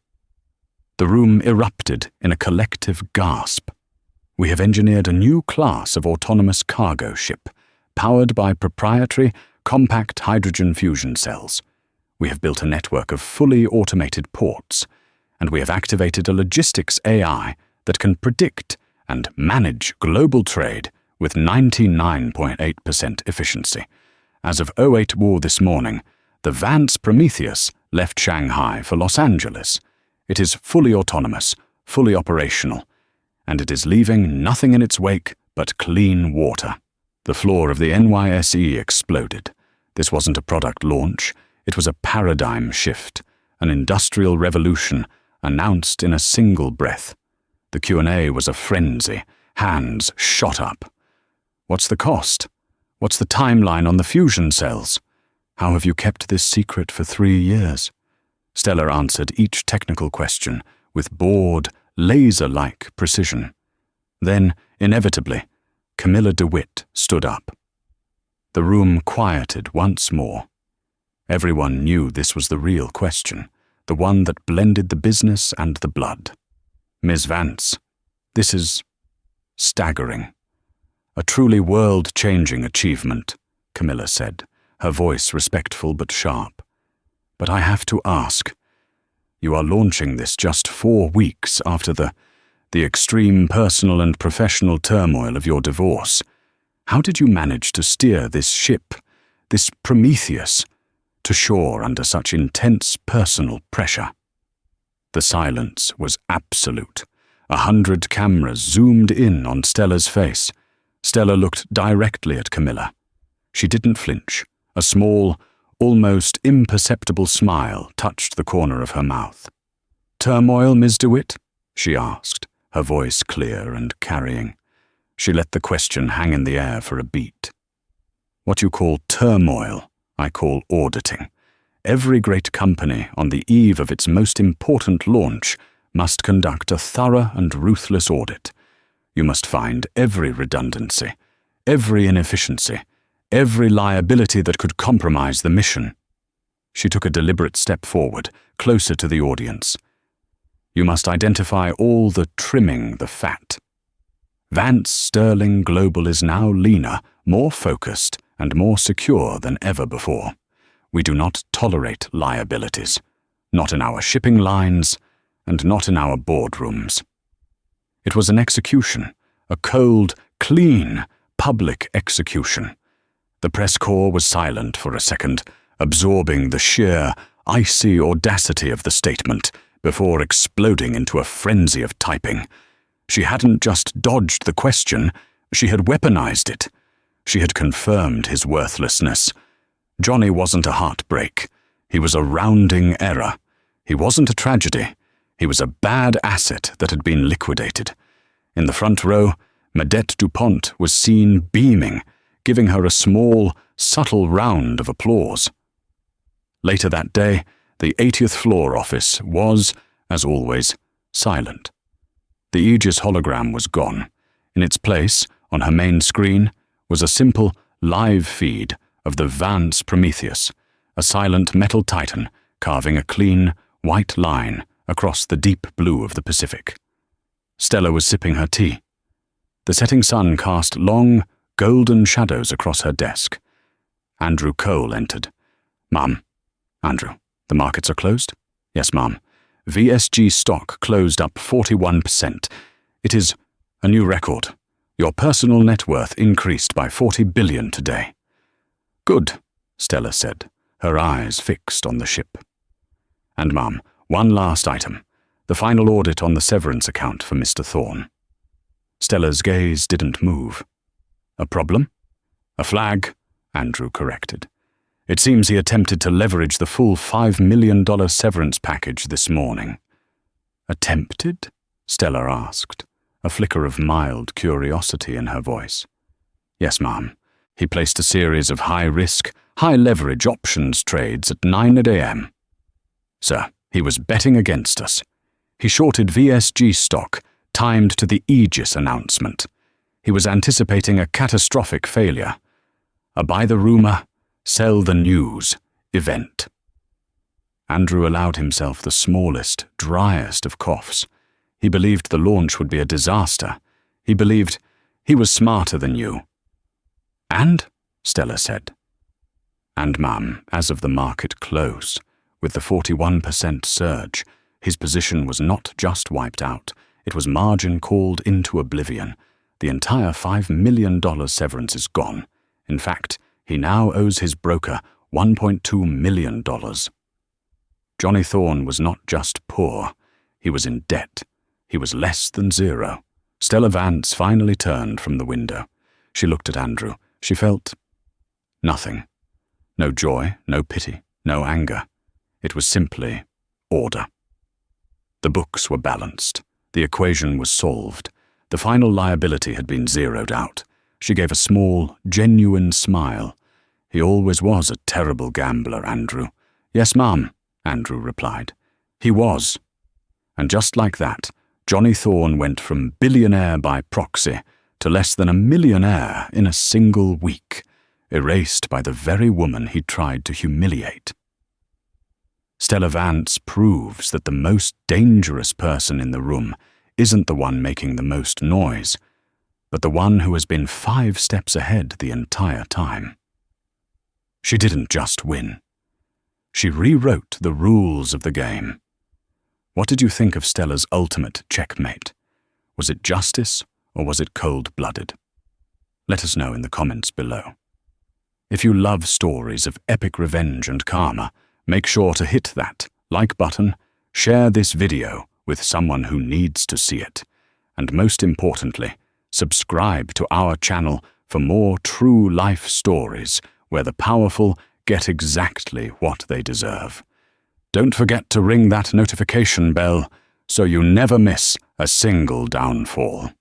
The room erupted in a collective gasp. "We have engineered a new class of autonomous cargo ship, powered by proprietary, compact hydrogen fusion cells. We have built a network of fully automated ports, and we have activated a logistics AI that can predict and manage global trade with 99.8% efficiency. As of 08 War this morning, the Vance Prometheus left Shanghai for Los Angeles. It is fully autonomous, fully operational, and it is leaving nothing in its wake but clean water." The floor of the NYSE exploded. This wasn't a product launch. It was a paradigm shift, an industrial revolution announced in a single breath. The Q&A was a frenzy. Hands shot up. "What's the cost? What's the timeline on the fusion cells? How have you kept this secret for 3 years?" Stella answered each technical question with bored, laser-like precision. Then, inevitably, Camilla DeWitt stood up. The room quieted once more. Everyone knew this was the real question, the one that blended the business and the blood. "Ms. Vance, this is staggering. A truly world-changing achievement," Camilla said, her voice respectful but sharp. "But I have to ask, you are launching this just 4 weeks after the extreme personal and professional turmoil of your divorce. How did you manage to steer this ship, this Prometheus, to shore under such intense personal pressure?" The silence was absolute. 100 cameras zoomed in on Stella's face. Stella looked directly at Camilla. She didn't flinch. A small, almost imperceptible smile touched the corner of her mouth. "Turmoil, Ms. DeWitt?" she asked, her voice clear and carrying. She let the question hang in the air for a beat. "What you call turmoil, I call auditing. Every great company on the eve of its most important launch must conduct a thorough and ruthless audit. You must find every redundancy, every inefficiency, every liability that could compromise the mission." She took a deliberate step forward, closer to the audience. "You must identify all the trimming, the fat. Vance Sterling Global is now leaner, more focused, and more secure than ever before. We do not tolerate liabilities, not in our shipping lines, and not in our boardrooms. It was an execution, a cold, clean, public execution. The press corps was silent for a second, absorbing the sheer, icy audacity of the statement before exploding into a frenzy of typing. She hadn't just dodged the question, she had weaponized it. She had confirmed his worthlessness. Johnny wasn't a heartbreak. He was a rounding error. He wasn't a tragedy. He was a bad asset that had been liquidated. In the front row, Madette DuPont was seen beaming, giving her a small, subtle round of applause. Later that day, the 80th floor office was, as always, silent. The Aegis hologram was gone. In its place, on her main screen, was a simple, live feed of the Vance Prometheus, a silent metal titan carving a clean, white line across the deep blue of the Pacific. Stella was sipping her tea. The setting sun cast long, golden shadows across her desk. Andrew Cole entered. "Ma'am." "Andrew, the markets are closed?" "Yes, ma'am. VSG stock closed up 41%. It is a new record. Your personal net worth increased by $40 billion today." "Good," Stella said, her eyes fixed on the ship. "And ma'am, one last item. The final audit on the severance account for Mr. Thorne." Stella's gaze didn't move. "A problem?" "A flag," Andrew corrected. "It seems he attempted to leverage the full $5 million severance package this morning." "Attempted?" Stella asked, a flicker of mild curiosity in her voice. "Yes, ma'am. He placed a series of high-risk, high-leverage options trades at 9 a.m. Sir, he was betting against us. He shorted VSG stock, timed to the Aegis announcement. He was anticipating a catastrophic failure. A buy the rumor, sell the news event." Andrew allowed himself the smallest, driest of coughs. He believed the launch would be a disaster. He believed he was smarter than you. "And?" Stella said. "And, ma'am, as of the market close, with the 41% surge, his position was not just wiped out, it was margin called into oblivion. The entire $5 million severance is gone. In fact, he now owes his broker $1.2 million. Johnny Thorne was not just poor, he was in debt. He was less than zero. Stella Vance finally turned from the window. She looked at Andrew. She felt nothing. No joy, no pity, no anger. It was simply order. The books were balanced. The equation was solved. The final liability had been zeroed out. She gave a small, genuine smile. "He always was a terrible gambler, Andrew." "Yes, ma'am," Andrew replied. "He was." And just like that, Johnny Thorne went from billionaire by proxy to less than a millionaire in a single week, erased by the very woman he tried to humiliate. Stella Vance proves that the most dangerous person in the room isn't the one making the most noise, but the one who has been 5 steps ahead the entire time. She didn't just win. She rewrote the rules of the game. What did you think of Stella's ultimate checkmate? Was it justice or was it cold-blooded? Let us know in the comments below. If you love stories of epic revenge and karma, make sure to hit that like button, share this video with someone who needs to see it, and most importantly, subscribe to our channel for more true life stories where the powerful get exactly what they deserve. Don't forget to ring that notification bell so you never miss a single downfall.